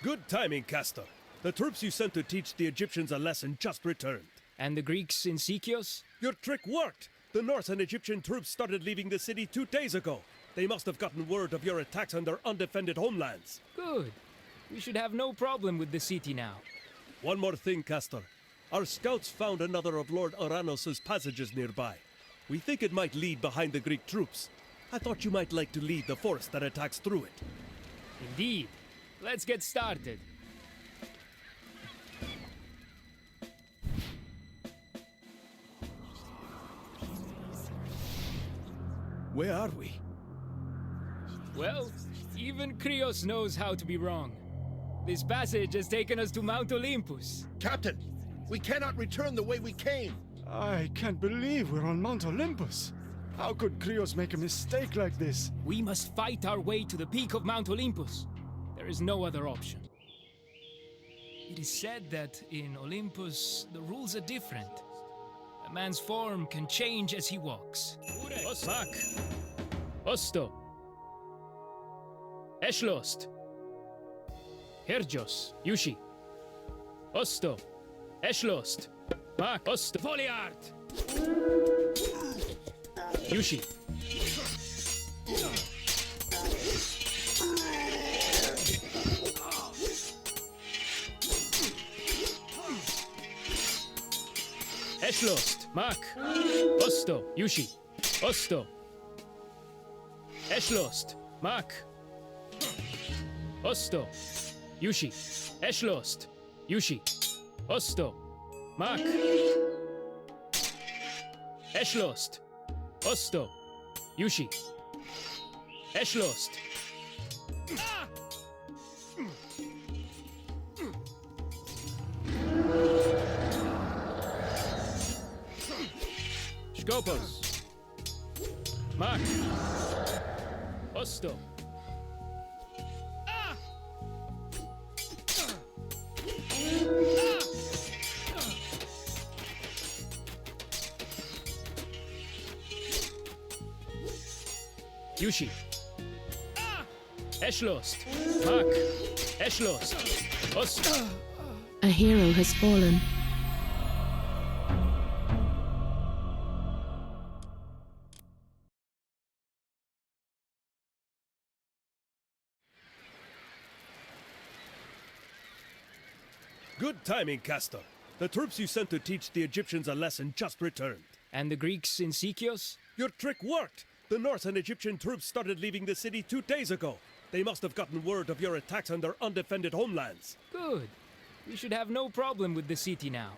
Good timing, Kastor. The troops you sent to teach the Egyptians a lesson just returned. And the Greeks in Sikios? Your trick worked! The Norse and Egyptian troops started leaving the city 2 days ago. They must have gotten word of your attacks on their undefended homelands. Good. We should have no problem with the city now. One more thing, Kastor. Our scouts found another of Lord Uranos' passages nearby. We think it might lead behind the Greek troops. I thought you might like to lead the force that attacks through it. Indeed. Let's get started. Where are we? Well, even Kronos knows how to be wrong. This passage has taken us to Mount Olympus. Captain, we cannot return the way we came. I can't believe we're on Mount Olympus. How could Kronos make a mistake like this? We must fight our way to the peak of Mount Olympus. There is no other option. It is said that in Olympus, the rules are different. A man's form can change as he walks. Osmak! Osto! Eshlost! Herjos! Yushi! Osto! Eshlost! Mak! Osto! Foliart! Yushi! Eshlost! Mak! Osto! Yushi! Osto! Eshlost! Mak! Osto! Yushi! Eshlost! Yushi! Osto! Mak! Eshlost! Osto! Yushi! Eshlost! Skopos! Mak! Osto! Yushi! Eshlost! Mak! Eshlost! Osto! A hero has fallen. Good timing, Kastor. The troops you sent to teach the Egyptians a lesson just returned. And the Greeks in Sikios? Your trick worked! The Norse and Egyptian troops started leaving the city 2 days ago. They must have gotten word of your attacks on their undefended homelands. Good. We should have no problem with the city now.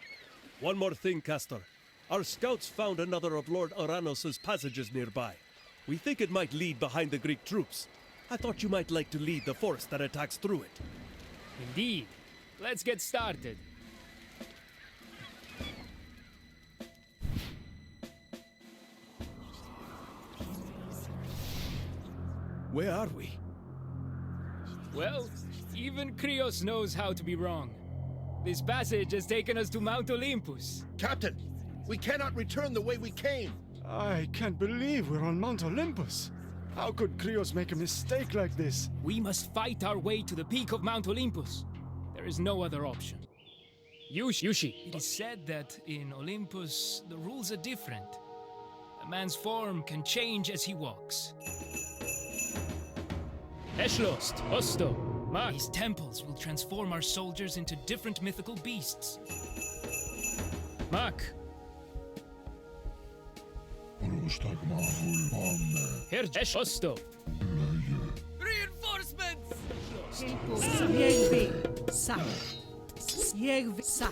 One more thing, Kastor. Our scouts found another of Lord Uranos' passages nearby. We think it might lead behind the Greek troops. I thought you might like to lead the force that attacks through it. Indeed. Let's get started. Where are we? Well, even Kronos knows how to be wrong. This passage has taken us to Mount Olympus. Captain, we cannot return the way we came. I can't believe we're on Mount Olympus. How could Kronos make a mistake like this? We must fight our way to the peak of Mount Olympus. There is no other option. Yushi! It is said that in Olympus, the rules are different. A man's form can change as he walks. Eshlost! Osto! Mak! These temples will transform our soldiers into different mythical beasts. Mak! Herjesh! Osto! Reinforcements! Siegwi sa. Siegwi sa.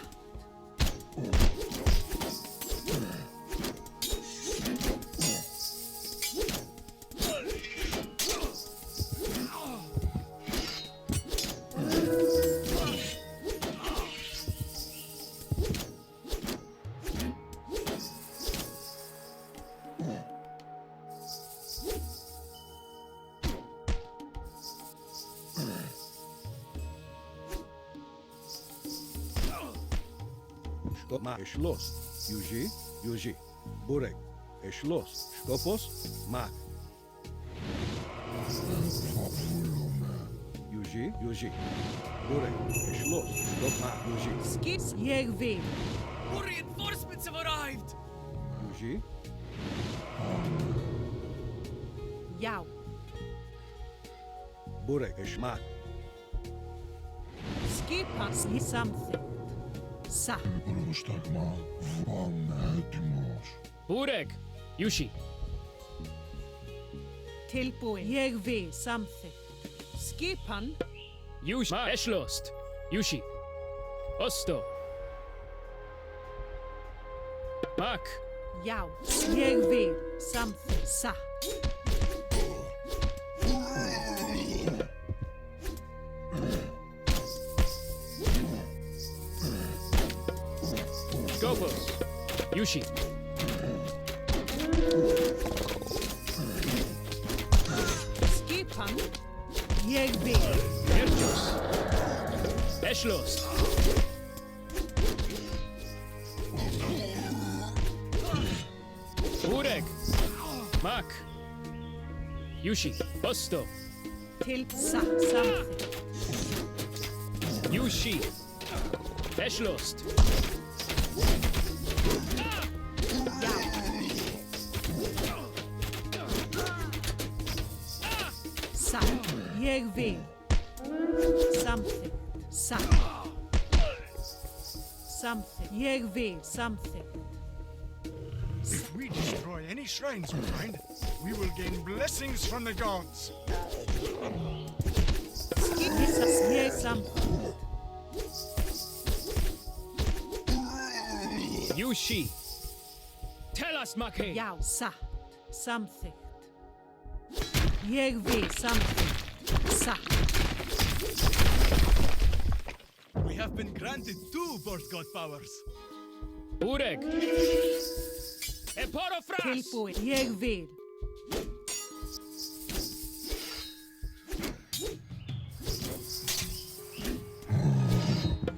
Ma Eshlos, Yuji, Burek, Eshlos, Skopos, Mak. Yuji, Yuji, Yuji. Burek, Eshlos, Dogma, Yuji. Skip. Jeg vil. More reinforcements have arrived! Yuji, Jau. Burek, Eshmat. Skip hans i something. Sa. Burek! Yushi! Tilbúin. Jeg vil something. Skip han. Yushi! Eshlost! Yushi! Osto! Mak! Jau. Jeg vil something. Sa. Skopos! Yushi! Skip han. Jeg vil. Erjos! Eshlost! Burek! Mak! Yushi! Osto! Til sa. Something. Yushi! Eshlost! Jau. Sa. Jeg vil. Something. Sa. Something. Jeg vil something. If we destroy any shrines we find, we will gain blessings from the gods. Skip his jeg something. Yushi! Tell us, Make! Jau. Sa. Something. Jeg vil something. Sa. We have been granted 2 birth god powers. Burek! Eporofras! Tilbúin. Jeg vil.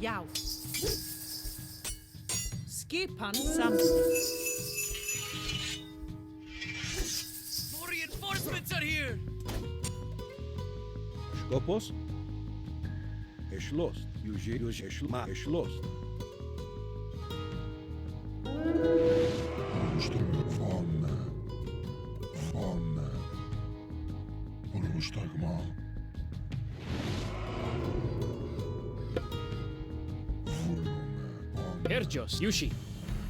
Jau. Skip han something. More reinforcements are here! Skopos. Eshlos, Yuji, Yuji, Eshma, Eshlos. Erjos! Yushi!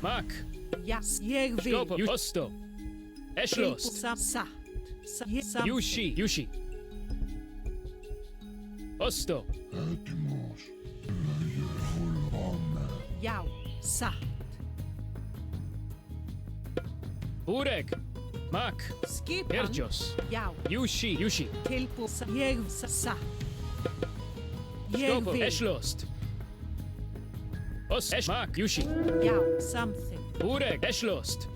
Mak! Yes. Jeg vil. Skopo! Osto! Eshlost! Sa. Sa. Yushi! Yushi! Osto! Jau. Sa. Burek! Mak! Skip han. Erjos! Jau. Yushi! Yushi! Tilbúin. Jeg sa. Jeg Skopo! vil. Eshlost! Os! Mak! Yushi! Jau. Something. Burek! Eshlost!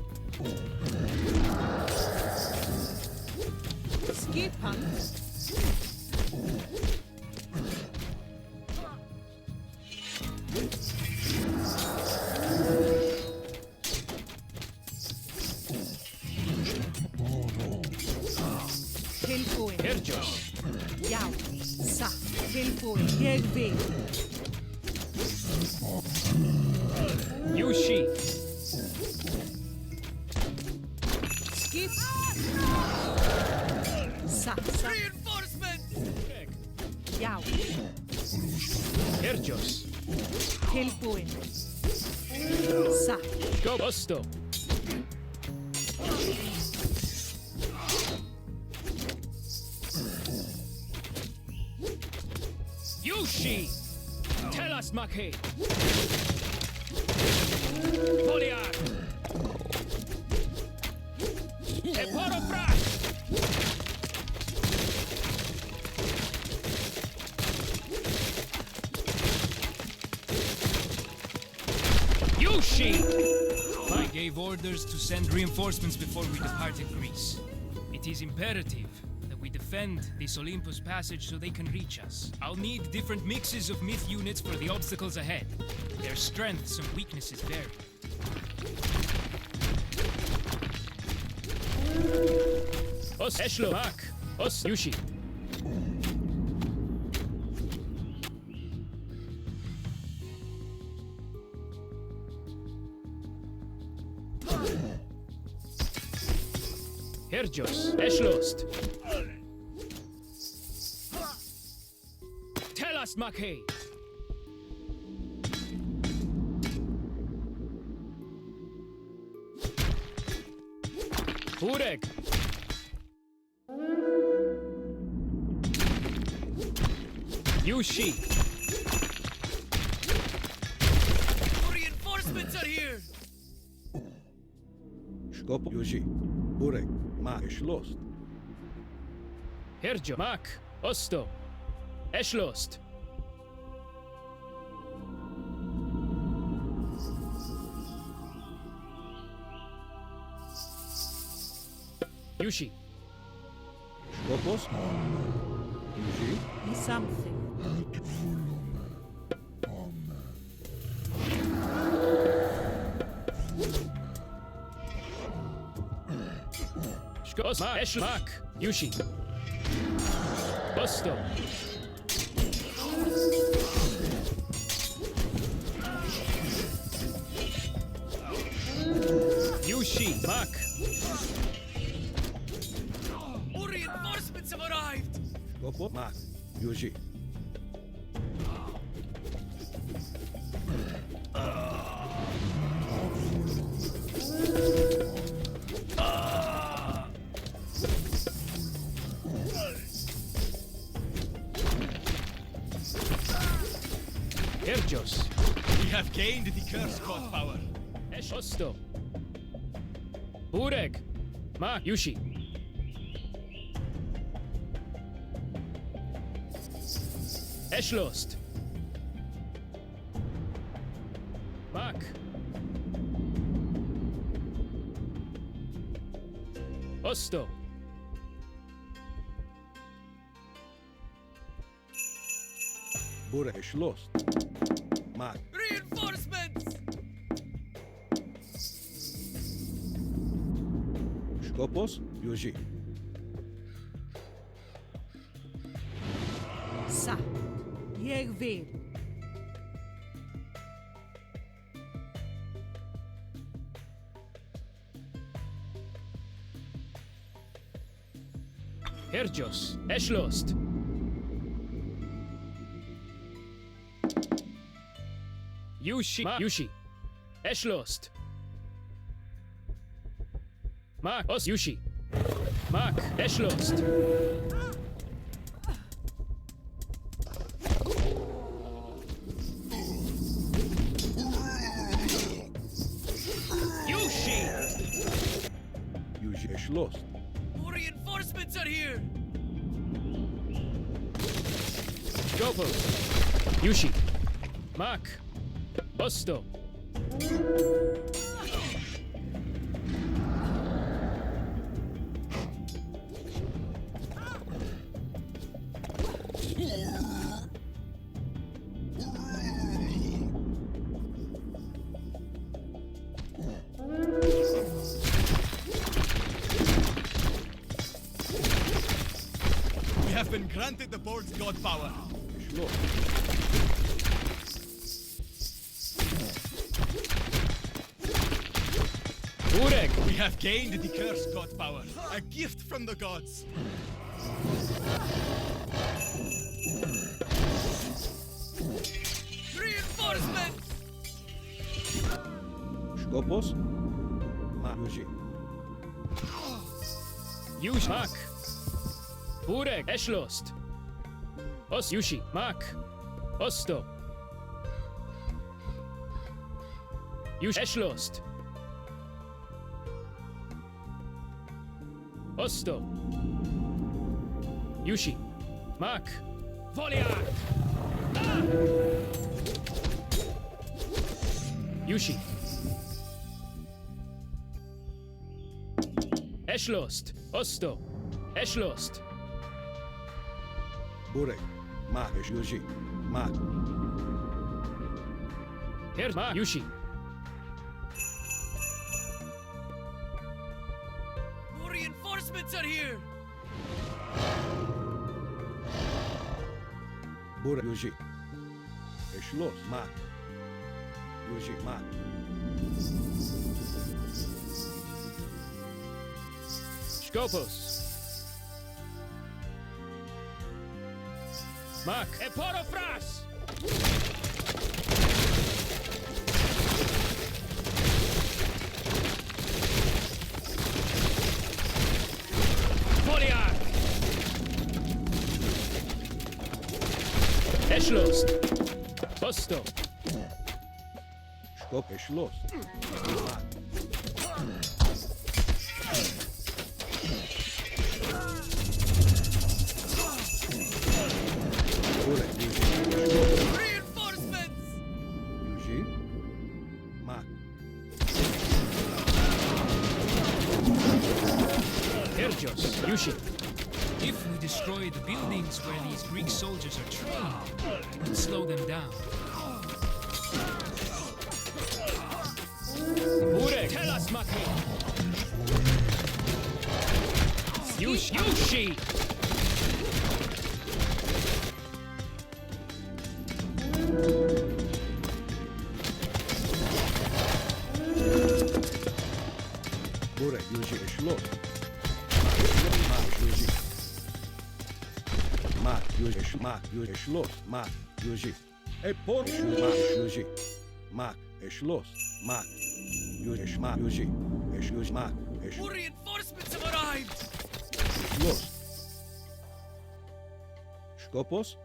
Skip han. Tilbúin. Erjos! Jau. Sa. Tilbúin. Jeg vil. Yushi! Skip. Sa. Sa. Reinforcement! Jau. Erjos! Tilbúin. Sa. Skopo! Osto! Yushi! Tell us, Make! Poliak! Eporofras! Yushi! I gave orders to send reinforcements before we departed Greece. It is imperative that we defend this Olympus passage so they can reach us. I'll need different mixes of myth units for the obstacles ahead. Their strengths and weaknesses vary. Os Eshlo Mak! Os Yushi! Herjos, Eschlost. Tell us, Mackay. Ureg. Yushi. Reinforcements are here! Shkop Yuji. Burek. Ma geschlossen. Herjo. Mak. Osto. Eschlost. Yushi. Shkopos. Yuji. Be something. Shkos. Ma. Esch. Mak. Yushi. Osto. Yushi. Mak. More reinforcements have arrived! Shkopo. Ma. Yuji. Herjos. We have gained the curse god power. Esch. Osto. Ureg. Mak. Yushi. Eschlost. Mak. Osto. Burek geschlossen. Ma. Reinforcements! Shkopos. Yuji. Sa. Yegvir. Herjos. Eschlost. Yushi. Mak. Yushi. Eschlost. Mak. Os. Yushi. Mak. Eschlost. Yushi. Yuji geschlossen. More reinforcements are here! Gopo. Yushi. Mak. Osto. We have been granted the board's god power. Geschlossen. Ureg. We have gained the curse god power. A gift from the gods. Reinforcements! Shkopos. Ma. Yuji. Yushi. Mak. Ureg. Eschlost. Os. Yushi. Mak. Osto. Yushi. Eschlost. Osto. Yushi. Mak. Voliard. Yushi. Eschlost. Osto. Eschlost. Burek. Ma. Yuji. Ma. Her. Ma. Yushi. More reinforcements are here! Burek. Yuji. Geschlossen. Ma. Yuji. Ma. Scopus. Mac. Eporofras! Foliar! Eschlost. Posto. Skop eschloss. Reinforcements! Yuji. Mak. Ergios. Yushi. If we destroy the buildings where these Greek soldiers are trained, it will slow them down. Urek. Tell us, Maki. Yushi. Burek, Yuji eschloss. Mak, Yuji eschloss. Mak, Yuji. Epor, Mak, Yuji. Mak, eschloss. Mak. Yuji, Mak, Yuji. Eschloss, Mak. More reinforcements have arrived! Eschloss. Skopos.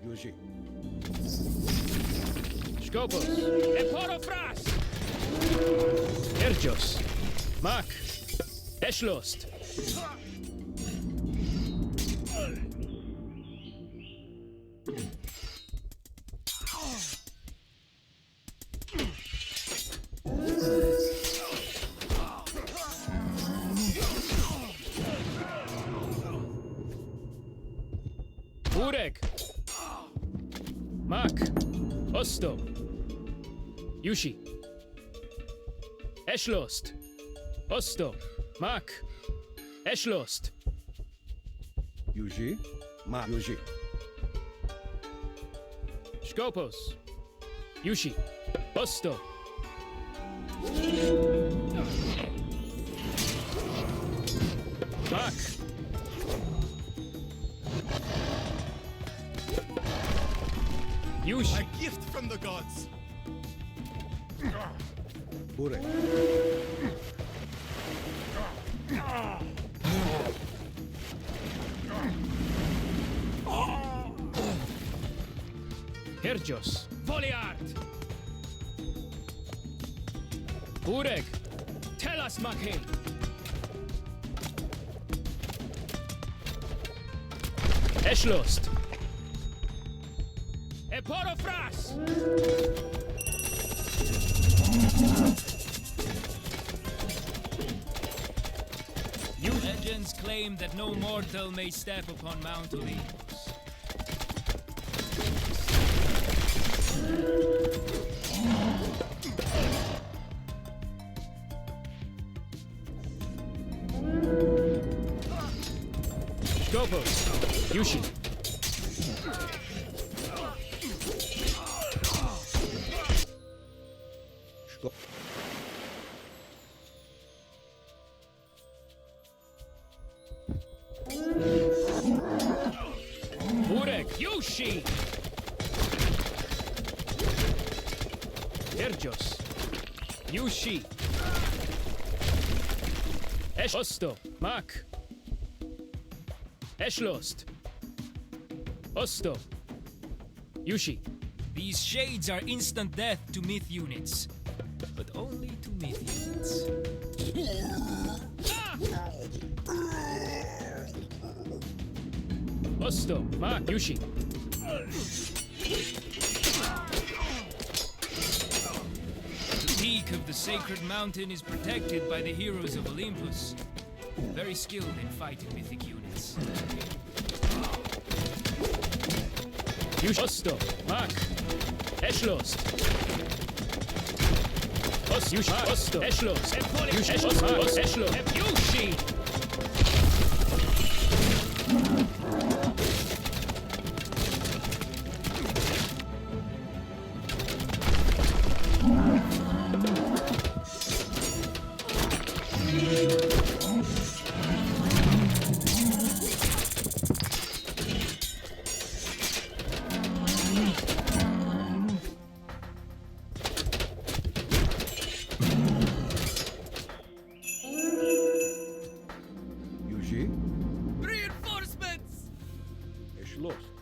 Yuji. Scopus. Eporofras. Ergios. Mac. Eschlost. Urek. Mac. Osto. Yushi. Eschlost. Osto. Mac. Eschlost. Yuji. Mak, Yuji. Scopus. Yushi. Osto. Mac. Yushi. A gift from the gods! Burek. Hergios. Foliart. Urek. Tell us, Maki. Eschlost. Eporofras. Legends claim that no mortal may step upon Mount Olympus. Scopus. Yushi. Skop. Urek. Yushi. Ergios. Yushi. Osto. Mac. Eschlost. Osto. Yushi. These shades are instant death to myth units. But only to myth units. Osto. Mac. Yushi. The peak of the sacred mountain is protected by the heroes of Olympus. Very skilled in fighting mythic units. Osto. Mac. Eschlost. Osto. Eschlost. Eschlost. Yushi. geschlossen.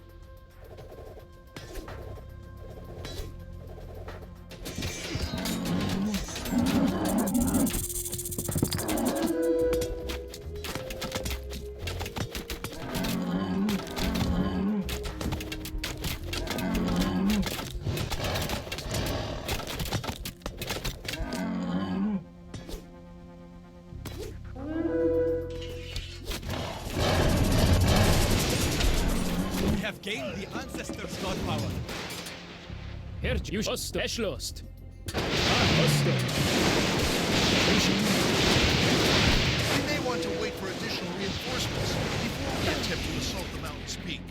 We have gained the ancestors' god power. Herr Just erschlossen. Kastor. We may want to wait for additional reinforcements before we attempt to assault the mountain's peak.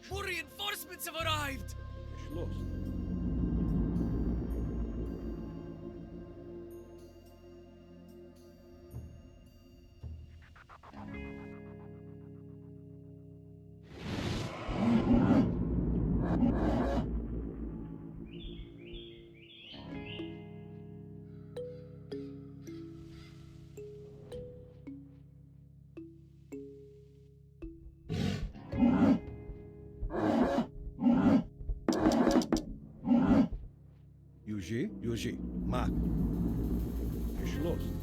More reinforcements have arrived! Geschlossen. Yuji, Mark. Geschlossen.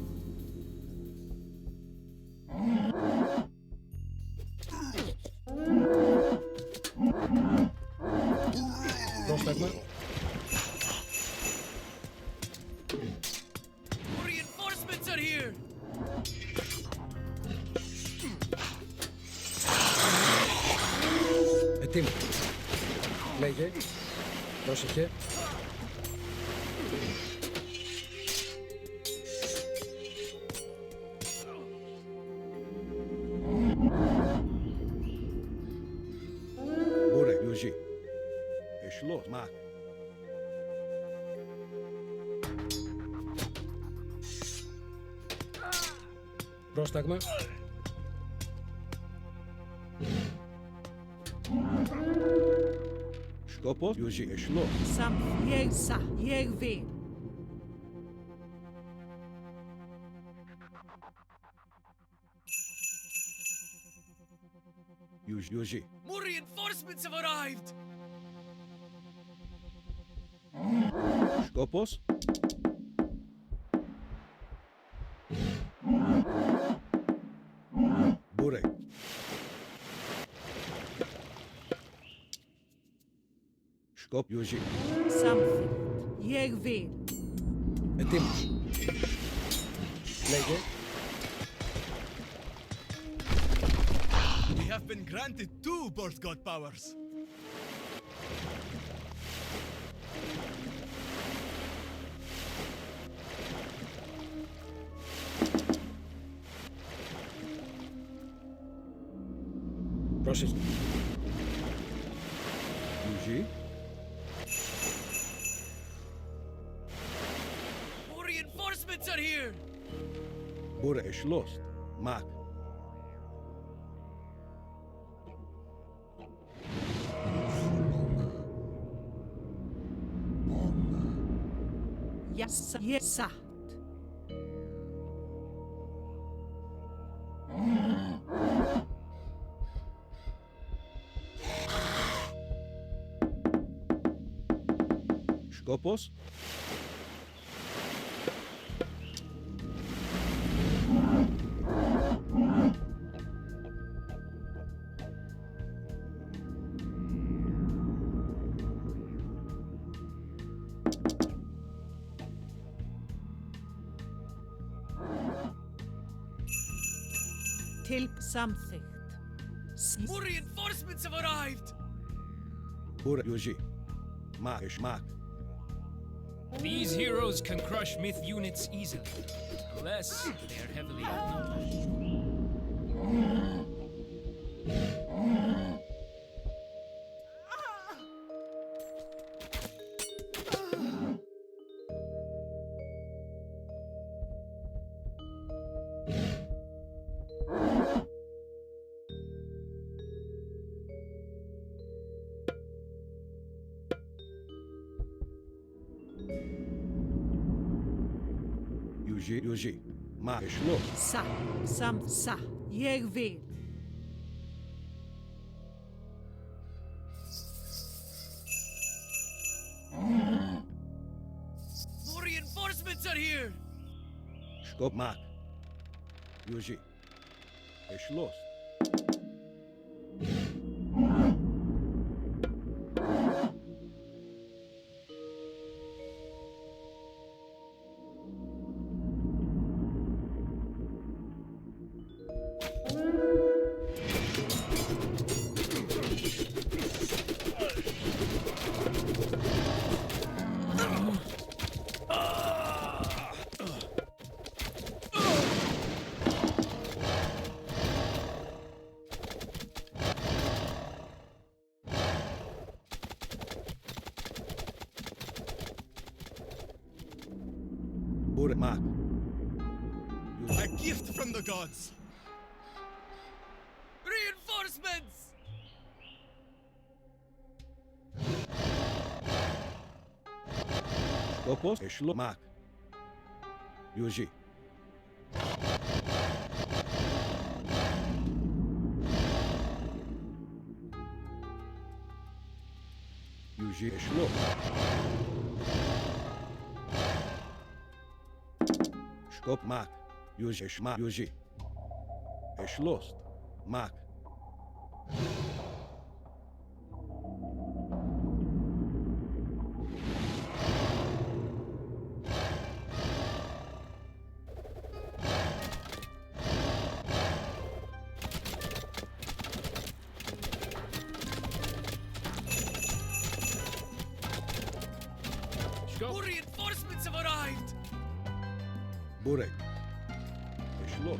Prostagma. More reinforcements are here! Ετοίμο. Λέγε. Πρόσεχε. Bure, Yuji. Geschlossen. Mark. Πρόσταγμα. Σκόπος, Yuji, geschlossen. Something. Jeg sa. Jeg vil. Yuji. More reinforcements have arrived! Σκόπος. Bure. Σκόπ, Yuji. Something. Jeg vil. Ετοίμο. Λέγε. We have been granted two birth god powers. Πρόσεχε. Yuji. More reinforcements are here! Bure, geschlossen. Mark. Yes. Yes. Sa. Σκόπος. Til something. More reinforcements have arrived! Bure, Yuji. Mark, Mark. These heroes can crush myth units easily, unless they are heavily outnumbered. Yuji. Maak is los. Sa. Sam sa. Jeg vil. More reinforcements are here! Stop, maak. Yuji. Is los. Burek, maak. A gift from the gods! Reinforcements! Stopos is los. Maak. Yuji. Yuji is los. Stop, maak. Yuji is maak. Yuji. Is los. Maak. More reinforcements have arrived! Burek. Is los.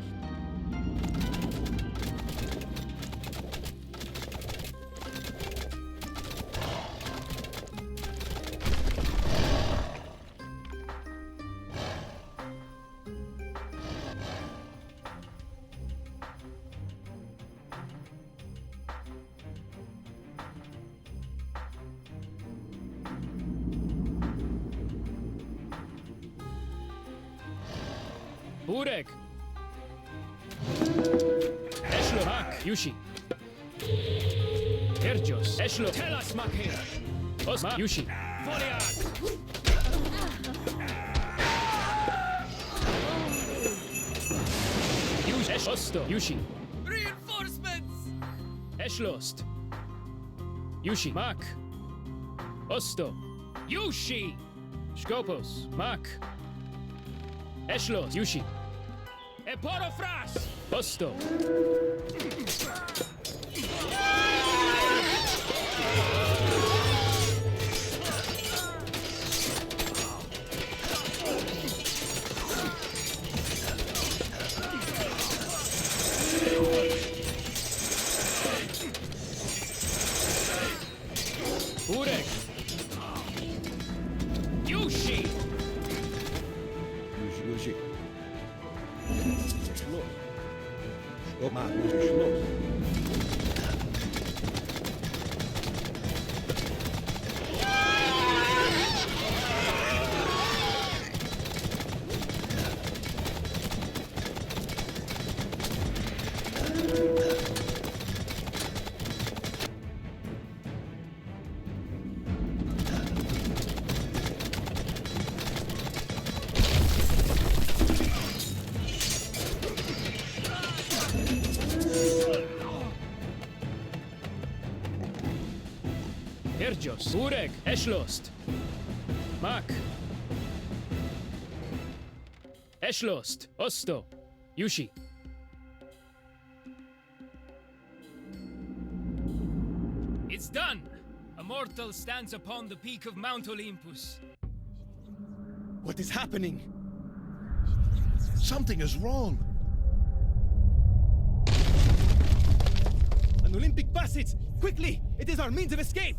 Burek! Eshlo, Mak, Yushi. Terjos, Eshlo, Telas, Makir. Os, Mak, Yushi. Foliak! Yush, Esh, Osto, Yushi. Reinforcements! Eshlost. Yushi, Mak. Osto. Yushi! Skopos, Mak. Eshlos, Yushi. Eporofras! Osto. Burek! Yushi! Yuji. Is los. Stop, maak. Is los. Terjos, Burek, Eshlost. Mak. Eshlost, Osto. Yushi. It's done! A mortal stands upon the peak of Mount Olympus. What is happening? Something is wrong. An Olympic passage! Quickly! It is our means of escape!